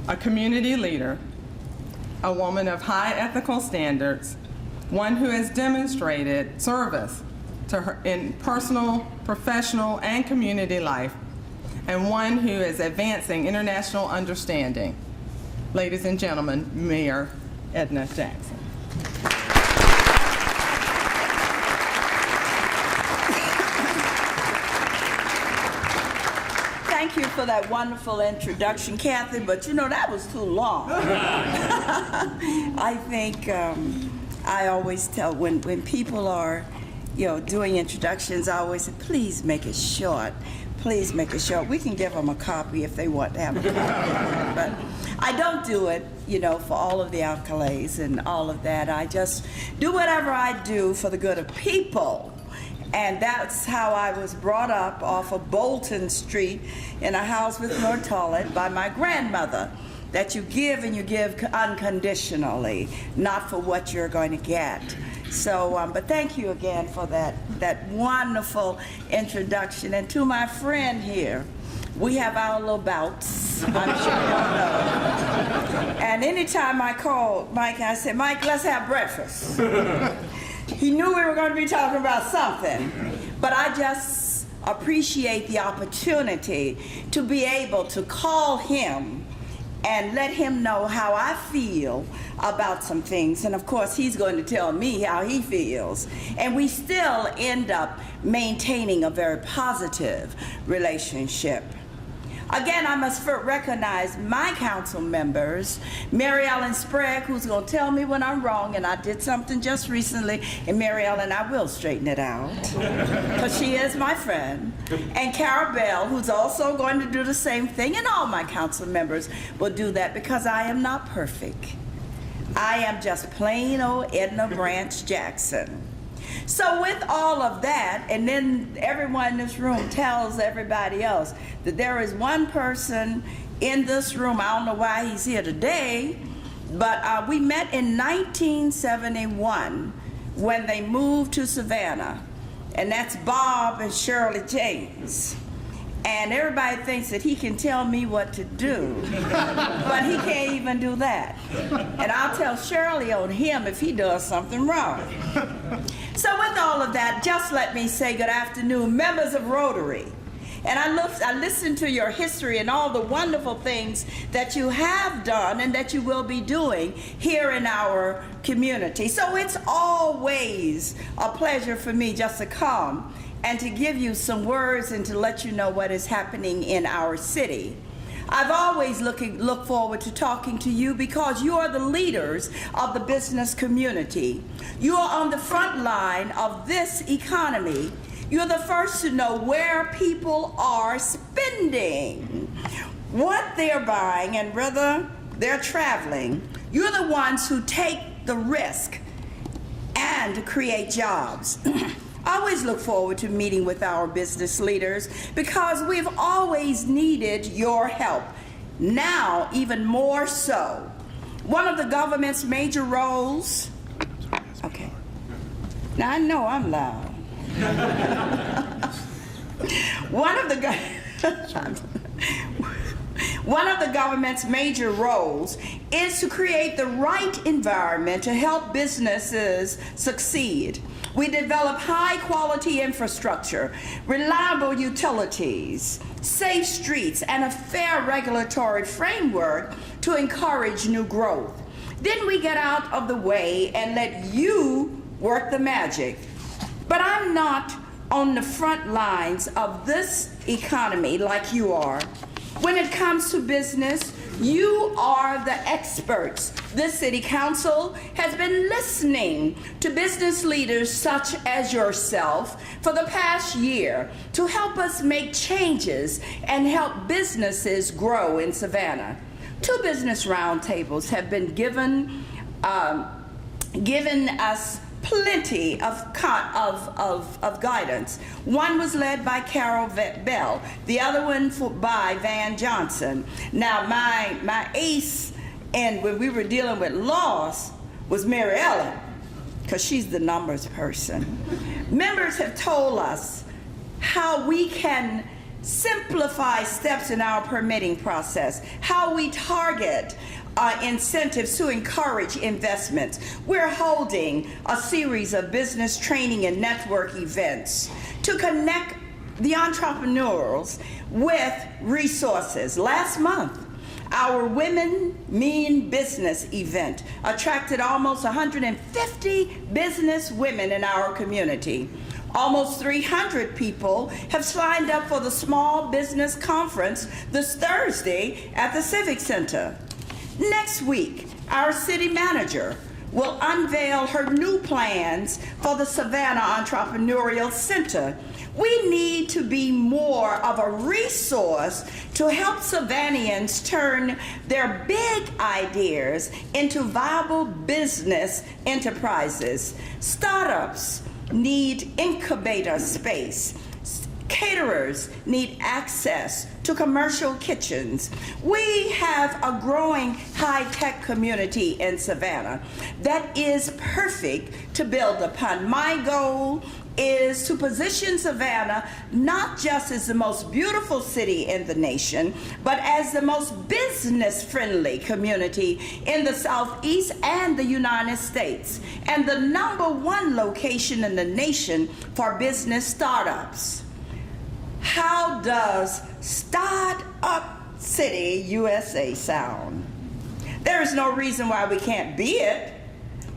a community leader, a woman of high ethical standards, one who has demonstrated service to her in personal, professional, and community life, and one who is advancing international understanding. Ladies and gentlemen, Mayor Edna Jackson. Thank you for that wonderful introduction, Kathy, but you know, that was too long. I think I always tell when people are, doing introductions, I always say, please make it short. Please make it short. We can give them a copy if they want to have a copy. But I don't do it, for all of the accolades and all of that. I just do whatever I do for the good of people. And that's how I was brought up off of Bolton Street in a house with no toilet by my grandmother. That you give and you give unconditionally, not for what you're going to get. So, but thank you again for that wonderful introduction. And to my friend here, we have our little bouts, I'm sure y'all know. And anytime I call Mike, I say, Mike, let's have breakfast. He knew we were going to be talking about something, but I just appreciate the opportunity to be able to call him and let him know how I feel about some things. And of course, he's going to tell me how he feels. And we still end up maintaining a very positive relationship. Again, I must recognize my council members, Mary Ellen Sprague, who's going to tell me when I'm wrong, and I did something just recently, and Mary Ellen, I will straighten it out, because she is my friend, and Carol Bell, who's also going to do the same thing, and all my council members will do that, because I am not perfect. I am just plain old Edna Branch Jackson. So with all of that, and then everyone in this room tells everybody else that there is one person in this room, I don't know why he's here today, but we met in 1971 when they moved to Savannah, and that's Bob and Shirley James. And everybody thinks that he can tell me what to do, but he can't even do that. And I'll tell Shirley on him if he does something wrong. So with all of that, just let me say good afternoon, members of Rotary. And I listened to your history and all the wonderful things that you have done and that you will be doing here in our community. So it's always a pleasure for me just to come and to give you some words and to let you know what is happening in our city. I've always looked forward to talking to you because you are the leaders of the business community. You are on the front line of this economy. You're the first to know where people are spending, what they're buying, and whether they're traveling. You're the ones who take the risk and create jobs. I always look forward to meeting with our business leaders because we've always needed your help, now even more so. One of the government's major roles, okay, now I know I'm loud. One of the government's major roles is to create the right environment to help businesses succeed. We develop high-quality infrastructure, reliable utilities, safe streets, and a fair regulatory framework to encourage new growth. Then we get out of the way and let you work the magic. But I'm not on the front lines of this economy like you are. When it comes to business, you are the experts. This city council has been listening to business leaders such as yourself for the past year to help us make changes and help businesses grow in Savannah. 2 business roundtables have been given us plenty of guidance. One was led by Carol Bell, the other one by Van Johnson. Now, my ace, and when we were dealing with loss, was Mary Ellen, because she's the numbers person. Members have told us how we can simplify steps in our permitting process, how we target incentives to encourage investments. We're holding a series of business training and network events to connect the entrepreneurs with resources. Last month, our Women Mean Business event attracted almost 150 business women in our community. Almost 300 people have signed up for the Small Business Conference this Thursday at the Civic Center. Next week, our city manager will unveil her new plans for the Savannah Entrepreneurial Center. We need to be more of a resource to help Savannians turn their big ideas into viable business enterprises. Startups need incubator space. Caterers need access to commercial kitchens. We have a growing high-tech community in Savannah that is perfect to build upon. My goal is to position Savannah not just as the most beautiful city in the nation, but as the most business-friendly community in the Southeast and the United States, and the #1 location in the nation for business startups. How does Start-up City, USA sound? There is no reason why we can't be it.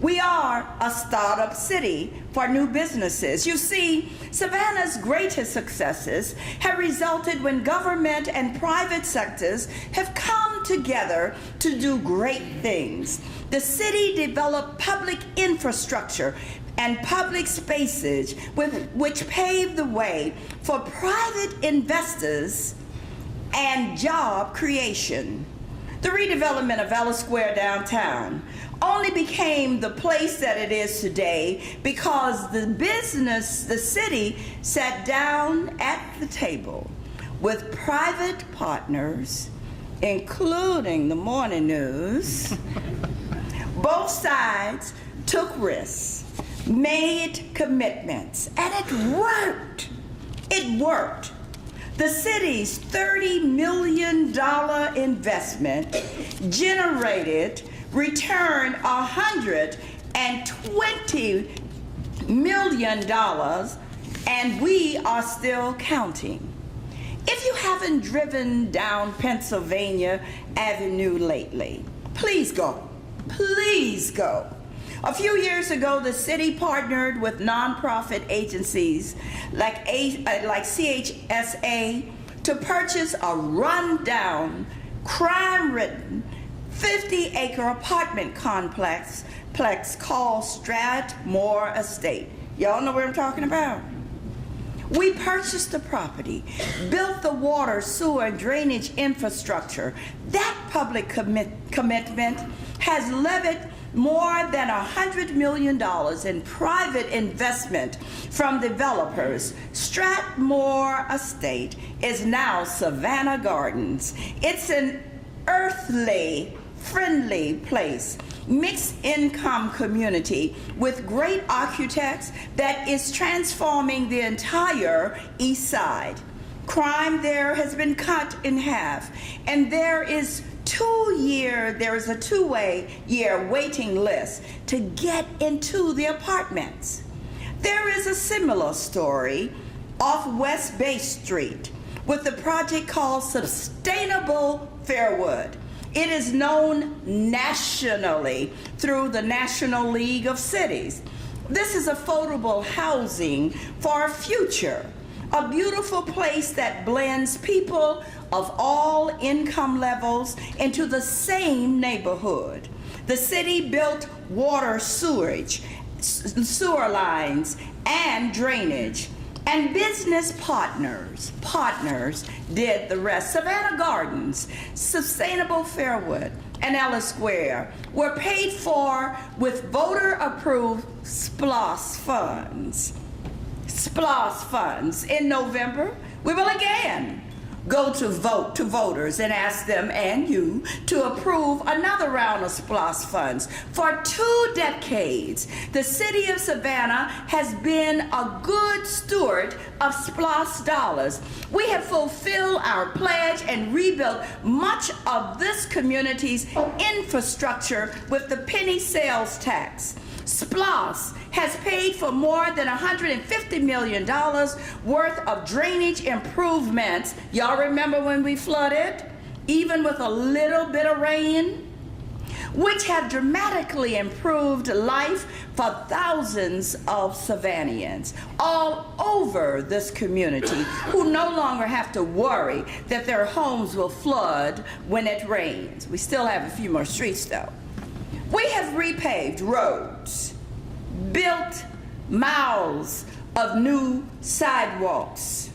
We are a startup city for new businesses. You see, Savannah's greatest successes have resulted when government and private sectors have come together to do great things. The city developed public infrastructure and public spaces which paved the way for private investors and job creation. The redevelopment of Ellis Square downtown only became the place that it is today because the city sat down at the table with private partners, including the morning news. Both sides took risks, made commitments, and it worked. It worked. The city's $30 million investment generated return $120 million, and we are still counting. If you haven't driven down Pennsylvania Avenue lately, please go. Please go. A few years ago, the city partnered with nonprofit agencies like CHSA to purchase a rundown, crime-ridden, 50-acre apartment complex called Strathmore Estate. Y'all know what I'm talking about? We purchased the property, built the water, sewer, and drainage infrastructure. That public commitment has levied more than $100 million in private investment from developers. Strathmore Estate is now Savannah Gardens. It's an earthly, friendly place, mixed income community with great architects that is transforming the entire East Side. Crime there has been cut in half, and there is a two-way year waiting list to get into the apartments. There is a similar story off West Bay Street with the project called Sustainable Fairwood. It is known nationally through the National League of Cities. This is affordable housing for a future, a beautiful place that blends people of all income levels into the same neighborhood. The city built water, sewer lines, and drainage. And business partners did the rest. Savannah Gardens, Sustainable Fairwood, and Ellis Square were paid for with voter-approved SPLOS funds. SPLOS funds. In November, we will again go to voters and ask them and you to approve another round of SPLOST funds. For 2 decades, the city of Savannah has been a good steward of SPLOST dollars. We have fulfilled our pledge and rebuilt much of this community's infrastructure with the penny sales tax. SPLOST has paid for more than $150 million worth of drainage improvements. Y'all remember when we flooded? Even with a little bit of rain? Which have dramatically improved life for thousands of Savannians all over this community who no longer have to worry that their homes will flood when it rains. We still have a few more streets though. We have repaved roads, built miles of new sidewalks,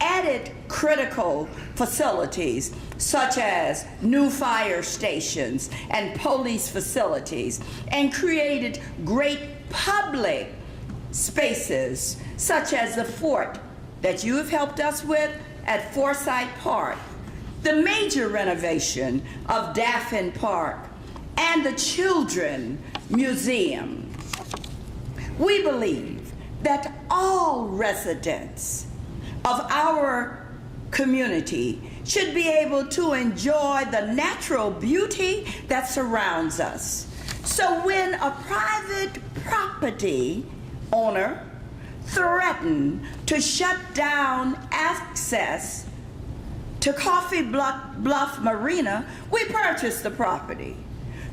added critical facilities such as new fire stations and police facilities, and created great public spaces such as the fort that you have helped us with at Forsyth Park, the major renovation of Daffin Park, and the Children Museum. We believe that all residents of our community should be able to enjoy the natural beauty that surrounds us. So when a private property owner threatened to shut down access to Coffee Bluff Marina, we purchased the property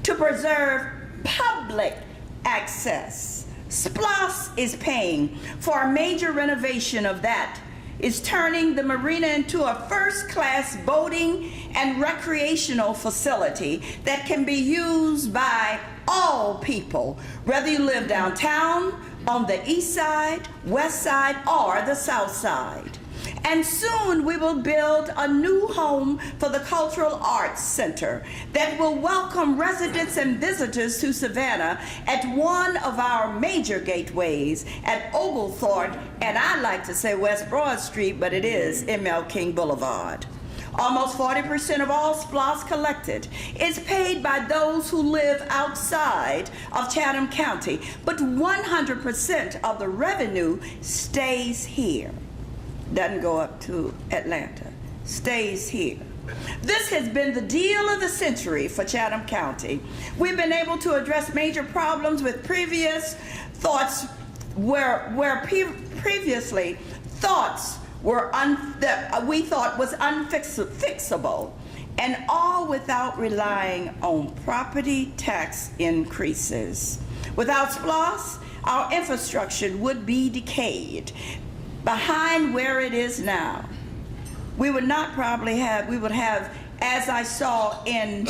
to preserve public access. SPLOST is paying for a major renovation of that. It's turning the marina into a first-class boating and recreational facility that can be used by all people, whether you live downtown, on the east side, west side, or the south side. And soon we will build a new home for the Cultural Arts Center that will welcome residents and visitors to Savannah at one of our major gateways at Oglethorpe, and I like to say West Broad Street, but it is M.L. King Boulevard. Almost 40% of all SPLOST collected is paid by those who live outside of Chatham County, but 100% of the revenue stays here. Doesn't go up to Atlanta, stays here. This has been the deal of the century for Chatham County. We've been able to address major problems with previous thoughts previously thoughts were that we thought was unfixable, and all without relying on property tax increases. Without SPLOST, our infrastructure would be decayed behind where it is now. We would not probably have, we would have, as I saw in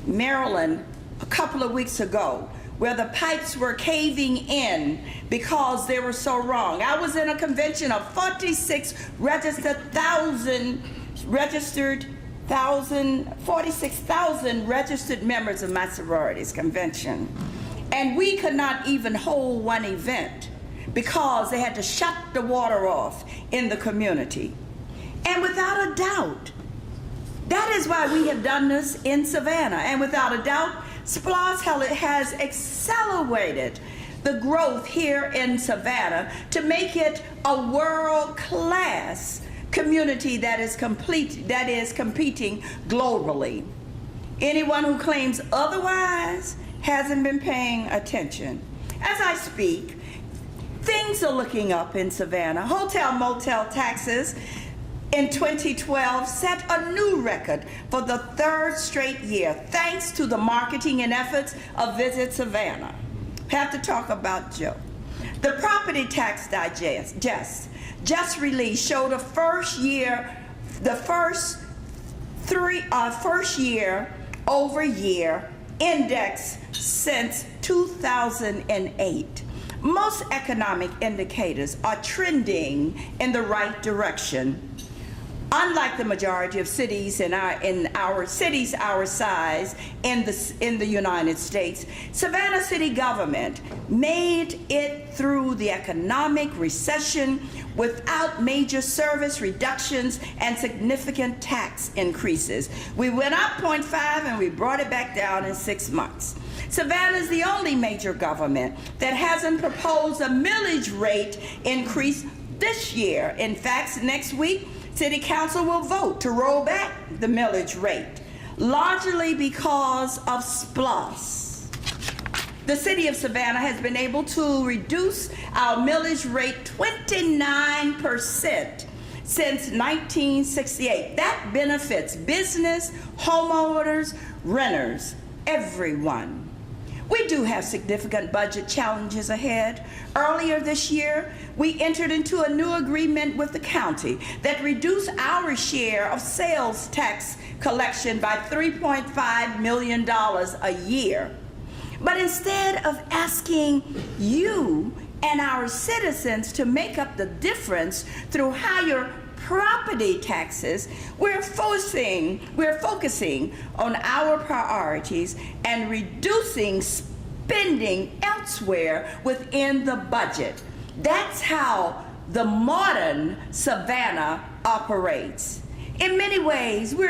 Maryland a couple of weeks ago, where the pipes were caving in because they were so wrong. I was in a convention of 46,000 registered members of my sorority's convention. And we could not even hold one event because they had to shut the water off in the community. And without a doubt, that is why we have done this in Savannah. And without a doubt, SPLOST has accelerated the growth here in Savannah to make it a world-class community that is competing globally. Anyone who claims otherwise hasn't been paying attention. As I speak, things are looking up in Savannah. Hotel motel taxes in 2012 set a new record for the 3rd straight year, thanks to the marketing and efforts of Visit Savannah. Have to talk about Joe. The Property Tax Digest just released showed the first year over year index since 2008. Most economic indicators are trending in the right direction. Unlike the majority of cities in our cities our size in the United States, Savannah city government made it through the economic recession without major service reductions and significant tax increases. We went up 0.5 and we brought it back down in 6 months. Savannah is the only major government that hasn't proposed a millage rate increase this year. In fact, next week, City Council will vote to roll back the millage rate, largely because of SPLOST. The city of Savannah has been able to reduce our millage rate 29% since 1968. That benefits business, homeowners, renters, everyone. We do have significant budget challenges ahead. Earlier this year, we entered into a new agreement with the county that reduced our share of sales tax collection by $3.5 million a year. But instead of asking you and our citizens to make up the difference through higher property taxes, we're focusing on our priorities and reducing spending elsewhere within the budget. That's how the modern Savannah operates. In many ways, we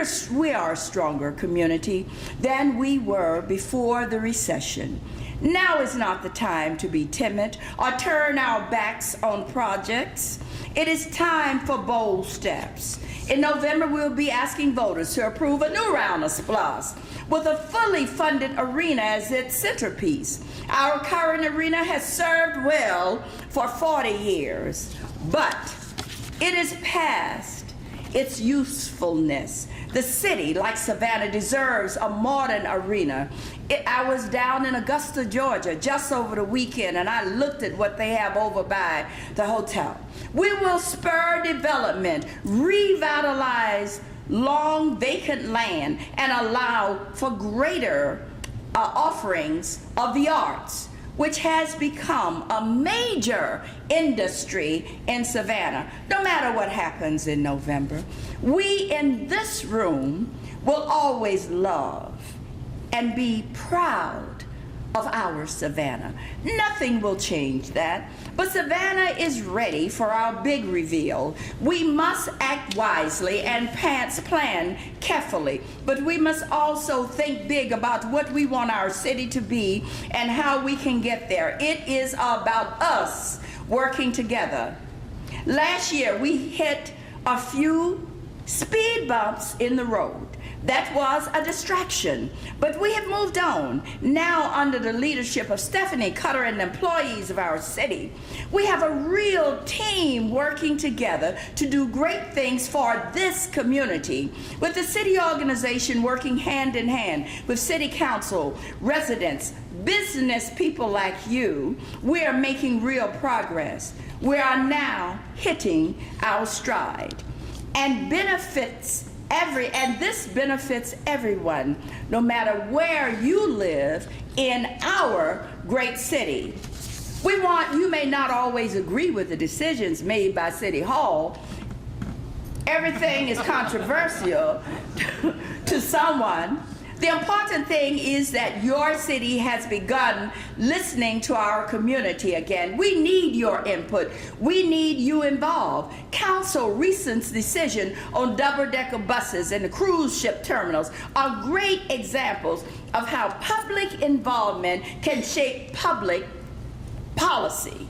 are a stronger community than we were before the recession. Now is not the time to be timid or turn our backs on projects. It is time for bold steps. In November, we'll be asking voters to approve a new round of SPLOST with a fully funded arena as its centerpiece. Our current arena has served well for 40 years, but it is past its usefulness. The city, like Savannah, deserves a modern arena. I was down in Augusta, Georgia, just over the weekend, and I looked at what they have over by the hotel. We will spur development, revitalize long vacant land, and allow for greater offerings of the arts, which has become a major industry in Savannah. No matter what happens in November, we in this room will always love and be proud of our Savannah. Nothing will change that. But Savannah is ready for our big reveal. We must act wisely and plan carefully, but we must also think big about what we want our city to be and how we can get there. It is about us working together. Last year, we hit a few speed bumps in the road. That was a distraction, but we have moved on. Now, under the leadership of Stephanie Cutter and the employees of our city, we have a real team working together to do great things for this community, with the city organization working hand in hand with city council, residents, business people like you. We are making real progress. We are now hitting our stride, and this benefits everyone, no matter where you live in our great city. You may not always agree with the decisions made by City Hall. Everything is controversial to someone. The important thing is that your city has begun listening to our community again. We need your input. We need you involved. Council recent decision on double-decker buses and the cruise ship terminals are great examples of how public involvement can shape public policy.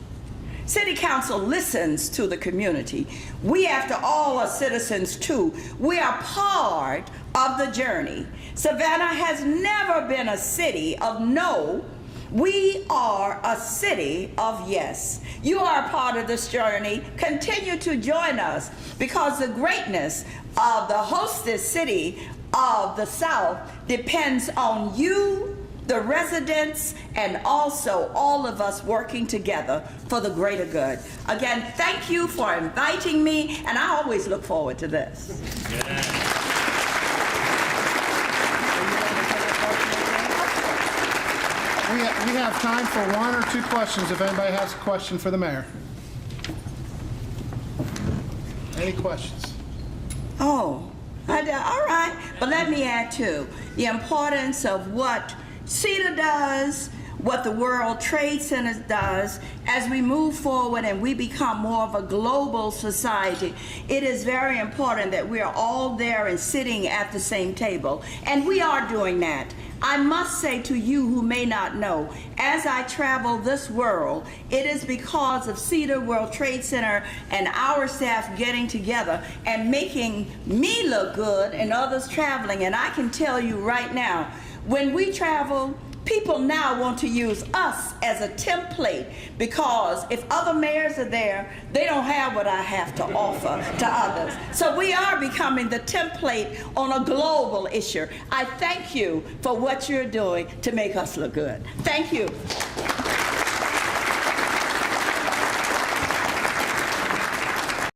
City Council listens to the community. We, after all, are citizens too. We are part of the journey. Savannah has never been a city of no. We are a city of yes. You are a part of this journey. Continue to join us, because the greatness of the hostess city of the South depends on you, the residents, and also all of us working together for the greater good. Again, thank you for inviting me, and I always look forward to this. Yeah. We have time for one or two questions if anybody has a question for the mayor. Any questions? Oh, all right. But let me add too, the importance of what CETA does, what the World Trade Center does as we move forward and we become more of a global society. It is very important that we are all there and sitting at the same table, and we are doing that. I must say to you who may not know, as I travel this world, it is because of CEDAR, World Trade Center, and our staff getting together and making me look good and others traveling. And I can tell you right now, when we travel, people now want to use us as a template, because if other mayors are there, they don't have what I have to offer to others. So we are becoming the template on a global issue. I thank you for what you're doing to make us look good. Thank you.